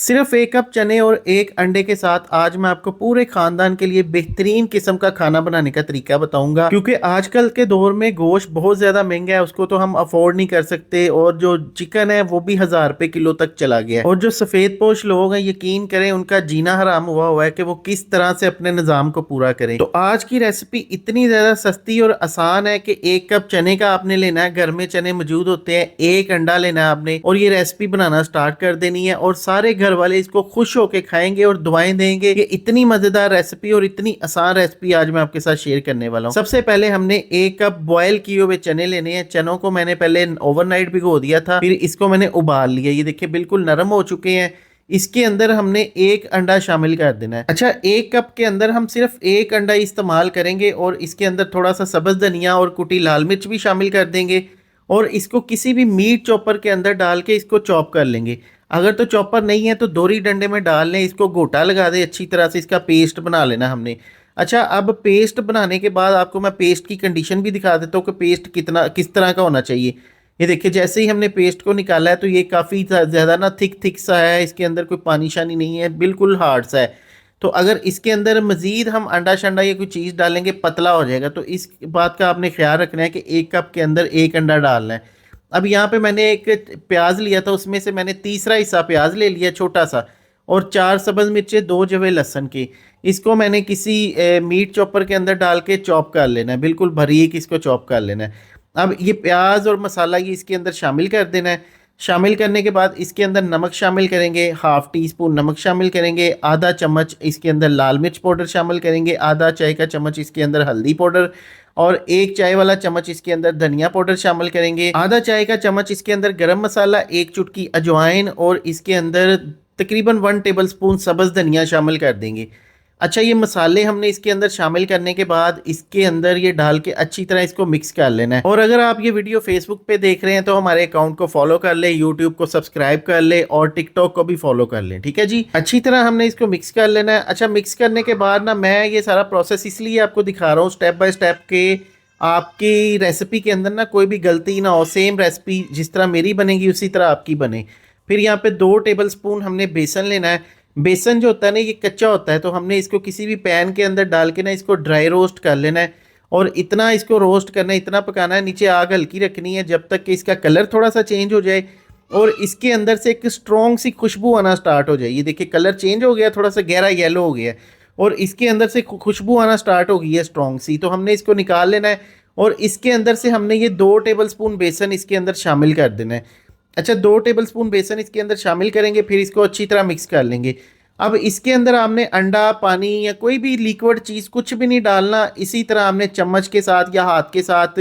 सिर्फ एक कप चने और एक अंडे के साथ आज मैं आपको पूरे खानदान के लिए बेहतरीन किस्म का खाना बनाने का तरीका बताऊंगा। क्योंकि आजकल के दौर में गोश्त बहुत ज्यादा महंगा है, उसको तो हम अफोर्ड नहीं कर सकते, और जो चिकन है वो भी 1000 रुपए किलो तक चला गया है। और जो सफेद पोश लोग हैं, यकीन करें उनका जीना हराम हुआ हुआ है कि वो किस तरह से अपने निजाम को पूरा करें। तो आज की रेसिपी इतनी ज्यादा सस्ती और आसान है कि एक कप चने का आपने लेना है, घर में चने मौजूद होते हैं, एक अंडा लेना है आपने, और ये रेसिपी बनाना स्टार्ट कर देनी है। और सारे घर वाले इसको खुश होके खाएंगे और दुआएं देंगे। ये इतनी मजेदार रेसिपी और इतनी आसान रेसिपी आज मैं आपके साथ शेयर करने वाला हूँ। सबसे पहले हमने एक कप बॉयल किए हुए चने लेने हैं। चनों को मैंने पहले ओवरनाइट भिगो दिया था, फिर इसको मैंने उबाल लिया। ये देखिए बिल्कुल नरम हो चुके हैं। इसके अंदर हमने एक अंडा शामिल कर देना है। अच्छा, एक कप के अंदर हम सिर्फ एक अंडा इस्तेमाल करेंगे और इसके अंदर थोड़ा सा सब्ज धनिया और कुटी लाल मिर्च भी शामिल कर देंगे, और इसको किसी भी मीट चॉपर के अंदर डाल के इसको चॉप कर लेंगे। अगर तो चॉपर नहीं है तो दोरी डंडे में डाल लें, इसको गोटा लगा दे अच्छी तरह से, इसका पेस्ट बना लेना हमने। अच्छा, अब पेस्ट बनाने के बाद आपको मैं पेस्ट की कंडीशन भी दिखा देता हूँ कि पेस्ट कितना किस तरह का होना चाहिए। ये देखिए, जैसे ही हमने पेस्ट को निकाला है तो ये काफ़ी ज़्यादा ना थिक थिक सा है, इसके अंदर कोई पानी शानी नहीं है, बिल्कुल हार्ड सा है। तो अगर इसके अंदर मज़ीद हम अंडा शंडा या कोई चीज़ डालेंगे पतला हो जाएगा। तो इस बात का आपने ख्याल रखना है कि एक कप के अंदर एक अंडा डालना है। अब यहाँ पे मैंने एक प्याज लिया था, उसमें से मैंने तीसरा हिस्सा प्याज ले लिया छोटा सा, और 4 सब्ज़ मिर्चें, 2 जवे लहसन के। इसको मैंने किसी मीट चॉपर के अंदर डाल के चॉप कर लेना है, बिल्कुल बारीक इसको चॉप कर लेना है। अब ये प्याज और मसाला ये इसके अंदर शामिल कर देना है। शामिल करने के बाद इसके अंदर नमक शामिल करेंगे, हाफ टी स्पून नमक शामिल करेंगे, आधा चम्मच इसके अंदर लाल मिर्च पाउडर शामिल करेंगे, आधा चाय का चम्मच इसके अंदर हल्दी पाउडर, और एक चाय वाला चम्मच इसके अंदर धनिया पाउडर शामिल करेंगे, आधा चाय का चम्मच इसके अंदर गरम मसाला, एक चुटकी अजवाइन, और इसके अंदर तकरीबन 1 टेबल स्पून सब्ज़ धनिया शामिल कर देंगे। अच्छा, ये मसाले हमने इसके अंदर शामिल करने के बाद इसके अंदर ये डाल के अच्छी तरह इसको मिक्स कर लेना है। और अगर आप ये वीडियो फेसबुक पे देख रहे हैं तो हमारे अकाउंट को फॉलो कर ले, यूट्यूब को सब्सक्राइब कर ले, और टिकटॉक को भी फॉलो कर ले। ठीक है जी, अच्छी तरह हमने इसको मिक्स कर लेना है। अच्छा, मिक्स करने के बाद ना मैं ये सारा प्रोसेस इसलिए आपको दिखा रहा हूँ स्टेप बाय स्टेप के आपकी रेसिपी के अंदर ना कोई भी गलती ना हो, सेम रेसिपी जिस तरह मेरी बनेगी उसी तरह आपकी बने। फिर यहाँ पे 2 टेबल स्पून हमने बेसन लेना है। बेसन जो होता है ना, ये कच्चा होता है, तो हमने इसको किसी भी पैन के अंदर डाल के ना इसको ड्राई रोस्ट कर लेना है। और इतना इसको रोस्ट करना है, इतना पकाना है, नीचे आग हल्की रखनी है जब तक कि इसका कलर थोड़ा सा चेंज हो जाए और इसके अंदर से एक स्ट्रॉन्ग सी खुशबू आना स्टार्ट हो जाए। ये देखिए कलर चेंज हो गया, थोड़ा सा गहरा येलो हो गया है, और इसके अंदर से खुशबू आना स्टार्ट हो गई है स्ट्रॉन्ग सी। तो हमने इसको निकाल लेना है और इसके अंदर से हमने ये 2 टेबल स्पून बेसन इसके अंदर शामिल कर देना है। अच्छा, 2 टेबल स्पून बेसन इसके अंदर शामिल करेंगे, फिर इसको अच्छी तरह मिक्स कर लेंगे। अब इसके अंदर आपने अंडा, पानी या कोई भी लिक्विड चीज़ कुछ भी नहीं डालना, इसी तरह हमने चम्मच के साथ या हाथ के साथ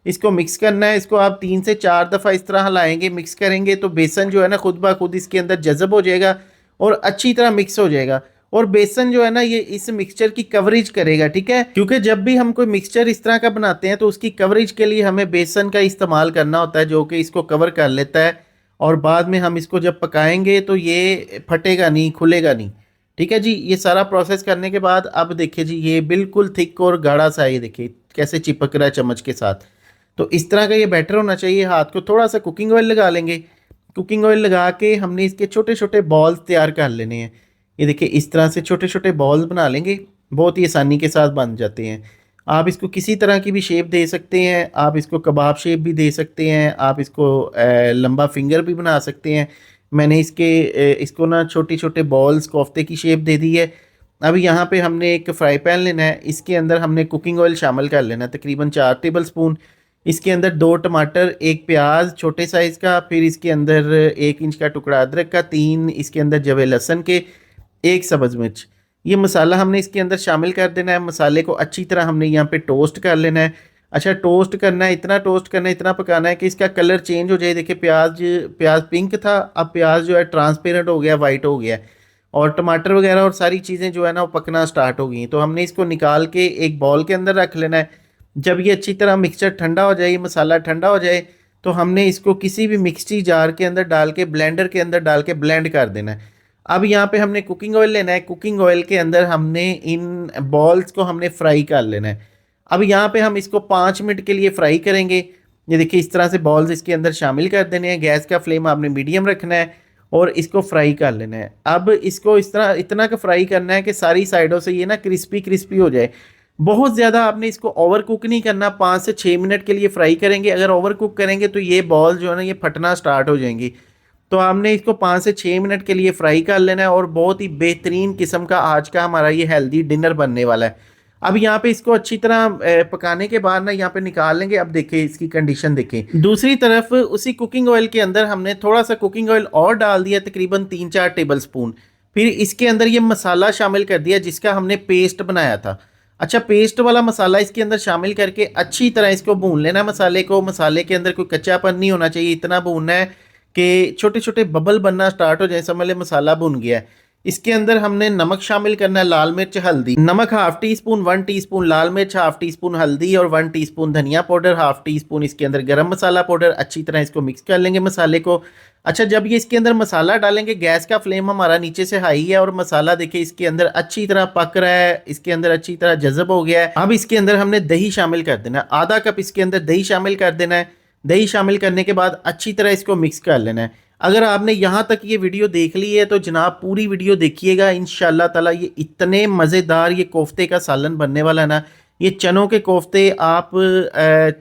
इसको मिक्स करना है। इसको आप 3 से 4 दफ़ा इस तरह हिलाएंगे, मिक्स करेंगे, तो बेसन जो है ना खुद ब खुद इसके अंदर जज़ब हो जाएगा और अच्छी तरह मिक्स हो जाएगा। और बेसन जो है ना ये इस मिक्सचर की कवरेज करेगा। ठीक है, क्योंकि जब भी हम कोई मिक्सचर इस तरह का बनाते हैं तो उसकी कवरेज के लिए हमें बेसन का इस्तेमाल करना होता है, जो कि इसको कवर कर लेता है, और बाद में हम इसको जब पकाएंगे तो ये फटेगा नहीं, खुलेगा नहीं। ठीक है जी, ये सारा प्रोसेस करने के बाद अब देखिए जी, ये बिल्कुल थिक और गाढ़ा सा है, ये देखिए कैसे चिपक रहा है चम्मच के साथ। तो इस तरह का ये बैटर होना चाहिए। हाथ को थोड़ा सा कुकिंग ऑयल लगा लेंगे। कुकिंग ऑयल लगा के हमने इसके छोटे छोटे बॉल्स तैयार कर लेने हैं। ये देखिए इस तरह से छोटे छोटे बॉल्स बना लेंगे, बहुत ही आसानी के साथ बन जाते हैं। आप इसको किसी तरह की भी शेप दे सकते हैं, आप इसको कबाब शेप भी दे सकते हैं, आप इसको लंबा फिंगर भी बना सकते हैं। मैंने इसको ना छोटी छोटे बॉल्स कोफ्ते की शेप दे दी है। अब यहाँ पे हमने एक फ्राई पैन लेना है, इसके अंदर हमने कुकिंग ऑयल शामिल कर लेना है, तकरीबन 4 टेबल स्पून। इसके अंदर 2 टमाटर, एक प्याज छोटे साइज़ का, फिर इसके अंदर 1 इंच का टुकड़ा अदरक का, 3 इसके अंदर जवे लहसन के, 1 सब्ज़ मिर्च। ये मसाला हमने इसके अंदर शामिल कर देना है। मसाले को अच्छी तरह हमने यहाँ पे टोस्ट कर लेना है। अच्छा, टोस्ट करना है, इतना टोस्ट करना है, इतना पकाना है कि इसका कलर चेंज हो जाए। देखिए प्याज प्याज पिंक था, अब प्याज जो है ट्रांसपेरेंट हो गया, वाइट हो गया, और टमाटर वगैरह और सारी चीज़ें जो है ना वो पकना स्टार्ट हो गई। तो हमने इसको निकाल के एक बॉल के अंदर रख लेना है। जब ये अच्छी तरह मिक्सचर ठंडा हो जाए, ये मसाला ठंडा हो जाए, तो हमने इसको किसी भी मिक्सी जार के अंदर डाल के, ब्लेंडर के अंदर डाल के ब्लेंड कर देना है। अब यहाँ पे हमने कुकिंग ऑयल लेना है। कुकिंग ऑयल के अंदर हमने इन बॉल्स को हमने फ्राई कर लेना है। अब यहाँ पे हम इसको 5 मिनट के लिए फ्राई करेंगे। ये देखिए इस तरह से बॉल्स इसके अंदर शामिल कर देने हैं। गैस का फ्लेम आपने मीडियम रखना है और इसको फ्राई कर लेना है। अब इसको इस तरह इतना का फ्राई करना है कि सारी साइडों से ये ना क्रिस्पी क्रिस्पी हो जाए। बहुत ज़्यादा आपने इसको ओवर कुक नहीं करना, 5 से 6 मिनट के लिए फ्राई करेंगे। अगर ओवर कुक करेंगे तो ये बॉल जो है ना ये फटना स्टार्ट हो जाएंगी। तो आपने इसको 5 से 6 मिनट के लिए फ्राई कर लेना है और बहुत ही बेहतरीन किस्म का आज का हमारा ये हेल्दी डिनर बनने वाला है। अब यहाँ पे इसको अच्छी तरह पकाने के बाद ना यहाँ पे निकाल लेंगे। अब देखिए इसकी कंडीशन देखें। दूसरी तरफ उसी कुकिंग ऑयल के अंदर हमने थोड़ा सा कुकिंग ऑयल और डाल दिया, तकरीबन 3-4 टेबल स्पून। फिर इसके अंदर ये मसाला शामिल कर दिया जिसका हमने पेस्ट बनाया था। अच्छा, पेस्ट वाला मसाला इसके अंदर शामिल करके अच्छी तरह इसको भून लेना मसाले को। मसाले के अंदर कोई कच्चापन नहीं होना चाहिए, इतना भूनना है कि छोटे छोटे बबल बनना स्टार्ट हो जाए, समझ ले मसाला भुन गया है। इसके अंदर हमने नमक शामिल करना है, लाल मिर्च, हल्दी। नमक हाफ टी स्पून, 1 टीस्पून लाल मिर्च, हाफ टी स्पून हल्दी और 1 टीस्पून धनिया पाउडर, हाफ टी स्पून इसके अंदर गरम मसाला पाउडर। अच्छी तरह इसको मिक्स कर लेंगे मसाले को। अच्छा, जब ये इसके अंदर मसाला डालेंगे, गैस का फ्लेम हमारा नीचे से हाई है और मसाला देखिए इसके अंदर अच्छी तरह पक रहा है, इसके अंदर अच्छी तरह जज़ब हो गया है। अब इसके अंदर हमने दही शामिल कर देना है, आधा कप इसके अंदर दही शामिल कर देना है। दही शामिल करने के बाद अच्छी तरह इसको मिक्स कर लेना है। अगर आपने यहाँ तक ये वीडियो देख ली है तो जनाब पूरी वीडियो देखिएगा, इंशाल्लाह ताला ये इतने मज़ेदार ये कोफ्ते का सालन बनने वाला है ना। ये चनों के कोफ्ते आप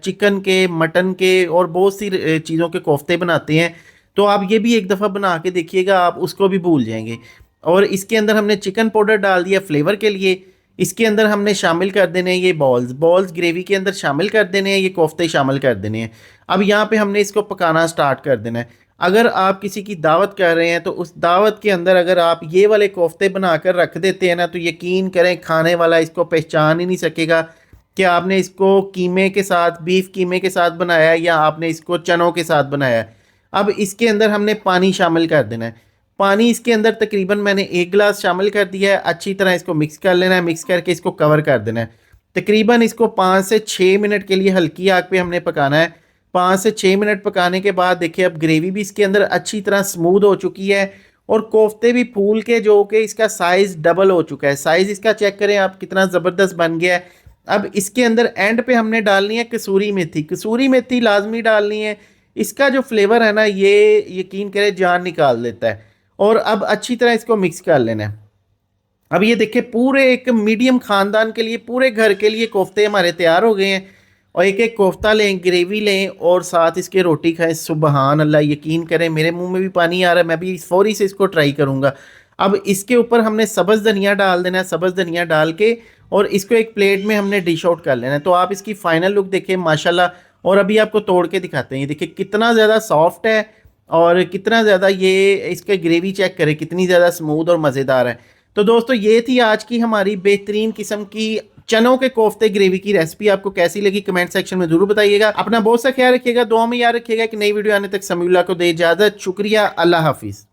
चिकन के, मटन के और बहुत सी चीज़ों के कोफ्ते बनाते हैं, तो आप ये भी एक दफ़ा बना के देखिएगा, आप उसको भी भूल जाएंगे। और इसके अंदर हमने चिकन पाउडर डाल दिया फ्लेवर के लिए। इसके अंदर हमने शामिल कर देने हैं ये बॉल्स ग्रेवी के अंदर शामिल कर देने हैं, ये कोफ्ते शामिल कर देने हैं। अब यहाँ पे हमने इसको पकाना स्टार्ट कर देना है। अगर आप किसी की दावत कर रहे हैं तो उस दावत के अंदर अगर आप ये वाले कोफ्ते बनाकर रख देते हैं ना, तो यकीन करें खाने वाला इसको पहचान ही नहीं सकेगा कि आपने इसको कीमे के साथ, बीफ कीमे के साथ बनाया है या आपने इसको चनों के साथ बनाया है। अब इसके अंदर हमने पानी शामिल कर देना है। पानी इसके अंदर तकरीबन मैंने 1 गिलास शामिल कर दिया है। अच्छी तरह इसको मिक्स कर लेना है, मिक्स करके इसको कवर कर देना है। तकरीबन इसको 5 से 6 मिनट के लिए हल्की आग पे हमने पकाना है। 5 से 6 मिनट पकाने के बाद देखिए अब ग्रेवी भी इसके अंदर अच्छी तरह स्मूथ हो चुकी है और कोफ्ते भी फूल के जो कि इसका साइज़ डबल हो चुका है। साइज़ इसका चेक करें आप कितना ज़बरदस्त बन गया है। अब इसके अंदर एंड पे हमने डालनी है कसूरी मेथी। कसूरी मेथी लाजमी डालनी है, इसका जो फ्लेवर है ना ये यकीन करें जान निकाल देता है। और अब अच्छी तरह इसको मिक्स कर लेना है। अब ये देखिए पूरे एक मीडियम ख़ानदान के लिए, पूरे घर के लिए कोफ्ते हमारे तैयार हो गए हैं। और एक एक कोफ्ता लें, ग्रेवी लें और साथ इसके रोटी खाएं। सुबहान अल्लाह, यकीन करें मेरे मुंह में भी पानी आ रहा है, मैं भी फौरी से इसको ट्राई करूँगा। अब इसके ऊपर हमने सब्ज़ धनिया डाल देना है। सब्ज़ धनिया डाल के और इसको एक प्लेट में हमने डिश आउट कर लेना है। तो आप इसकी फ़ाइनल लुक देखें माशाल्लाह। और अभी आपको तोड़ के दिखाते हैं, ये देखिए कितना ज़्यादा सॉफ्ट है और कितना ज़्यादा ये इसका ग्रेवी चेक करें कितनी ज़्यादा स्मूथ और मज़ेदार है। तो दोस्तों ये थी आज की हमारी बेहतरीन किस्म की चनों के कोफ्ते ग्रेवी की रेसिपी। आपको कैसी लगी कमेंट सेक्शन में जरूर बताइएगा। अपना बहुत सा ख्याल रखिएगा, दुआ में याद रखिएगा कि नई वीडियो आने तक समीउल्लाह को दे इजाज़त। शुक्रिया, अल्लाह हाफिज़।